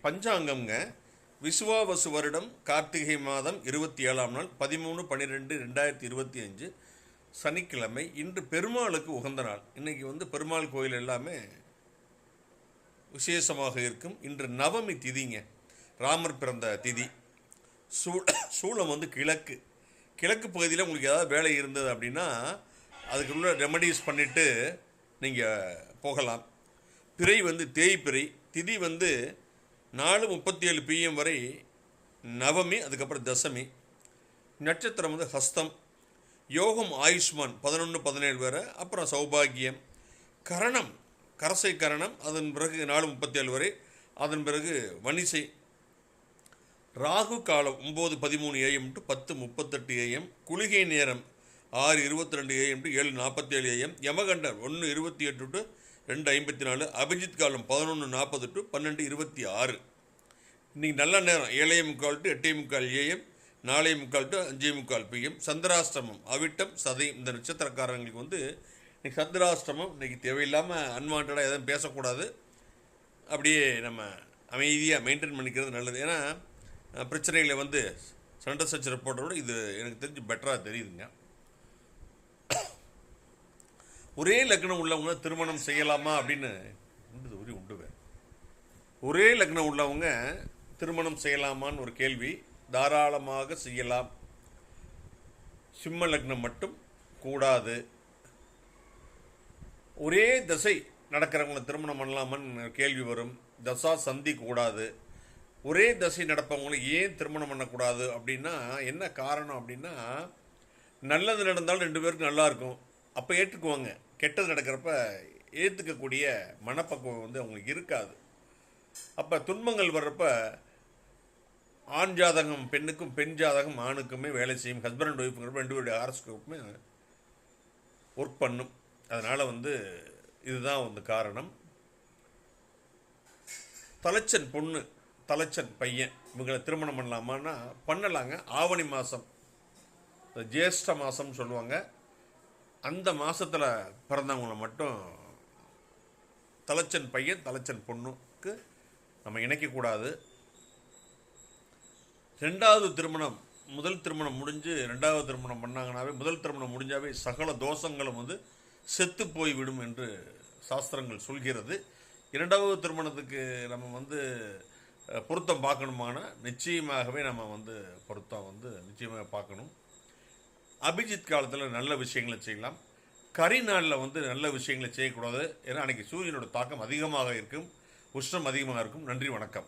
பஞ்சாங்கம்ங்க. விசுவாவசு வருடம் கார்த்திகை மாதம் 27ஆம் நாள் 13/12/2025 சனிக்கிழமை. இன்று பெருமாளுக்கு உகந்த நாள். இன்னைக்கு பெருமாள் கோயில் எல்லாமே விசேஷமாக இருக்கும். இன்று நவமி திதிங்க, ராமர் பிறந்த திதி. சூளம் கிழக்கு கிழக்கு பகுதியில் உங்களுக்கு ஏதாவது வேலை இருந்தது அப்படின்னா அதுக்குள்ள ரெமடிஸ் பண்ணிவிட்டு நீங்கள் போகலாம். பிறை தேய்பிறை. திதி 4:37 PM வரை நவமி, அதுக்கப்புறம் தசமி. நட்சத்திரம் ஹஸ்தம். யோகம் ஆயுஷ்மான் 11-17 வரை, அப்புறம் சௌபாகியம். கரணம் கரசை கரணம், அதன் பிறகு 4:37 வரை, அதன் பிறகு வணிசை. ராகு காலம் 9:13 AM to 10:38 AM. குளிகை நேரம் 6:22 AM to 7:47 AM. யமகண்டம் 1:28 to 2:54. அபிஜித் காலம் 11:40 to 12:26. இன்றைக்கி நல்ல நேரம் 7:45 to 8:45 AM, 4:45 to 5:45 PM. சந்திராஷ்டமம் அவிட்டம் சதயம். இந்த நட்சத்திரக்காரங்களுக்கு இன்றைக்கி சந்திராஷ்டமம். இன்றைக்கி தேவையில்லாமல் அன்வான்டாக எதுவும் பேசக்கூடாது. அப்படியே நம்ம அமைதியாக மெயின்டைன் பண்ணிக்கிறது நல்லது. ஏன்னா பிரச்சனைகளை சண்டை சச்சரை போடுறத விட இது எனக்கு தெரிஞ்சு பெட்டராக தெரியுதுங்க. ஒரே லக்னம் உள்ளவங்க திருமணம் செய்யலாமா அப்படின்னு உண்டுவேன். ஒரே லக்னம் உள்ளவங்க திருமணம் செய்யலாமான்னு ஒரு கேள்வி. தாராளமாக செய்யலாம். சிம்ம லக்னம் மட்டும் கூடாது. ஒரே தசை நடக்கிறவங்களை திருமணம் பண்ணலாமான்னு கேள்வி வரும். தசா சந்தி கூடாது. ஒரே தசை நடப்பவங்களை ஏன் திருமணம் பண்ணக்கூடாது அப்படின்னா என்ன காரணம் அப்படின்னா, நல்லது நடந்தாலும் 2 பேருக்கு நல்லா இருக்கும், அப்போ ஏற்றுக்குவாங்க. கெட்டது நடக்கிறப்ப ஏற்றுக்கக்கூடிய மனப்பக்குவம் அவங்களுக்கு இருக்காது. அப்போ துன்பங்கள் வர்றப்ப ஆண் ஜாதகம் பெண்ணுக்கும், பெண் ஜாதகம் ஆணுக்குமே வேலை செய்யும். ஹஸ்பண்ட் அண்ட் ஒய்ஃபுங்கிறப்ப 2 பேருடைய ஹாரோஸ்கோப்புமே ஒர்க் பண்ணும். அதனால் இதுதான் காரணம். தலைச்சன் பொண்ணு, தலைச்சன் பையன், இவங்களை திருமணம் பண்ணலாமான்னா பண்ணலாங்க. ஆவணி மாதம், ஜேஷ்ட மாதம்னு சொல்லுவாங்க, அந்த மாதத்தில் பிறந்தவங்களை மட்டும் தலைச்சன் பையன் தலைச்சன் பொண்ணுக்கு நம்ம இணைக்கக்கூடாது. 2வது திருமணம், முதல் திருமணம் முடிஞ்சு 2வது திருமணம் பண்ணாங்கனாவே, முதல் திருமணம் முடிஞ்சாவே சகல தோஷங்களும் செத்து போய்விடும் என்று சாஸ்திரங்கள் சொல்கிறது. 2வது திருமணத்துக்கு நம்ம பொருத்தம் பார்க்கணுமானா நிச்சயமாகவே நம்ம பொருத்தம் நிச்சயமாக பார்க்கணும். அபிஜித் காலத்தில் நல்ல விஷயங்களை செய்யலாம். கரி நாளில் நல்ல விஷயங்களை செய்யக்கூடாது. ஏன்னா அன்றைக்கி சூரியனோட தாக்கம் அதிகமாக இருக்கும், உஷ்ணம் அதிகமாக இருக்கும். நன்றி, வணக்கம்.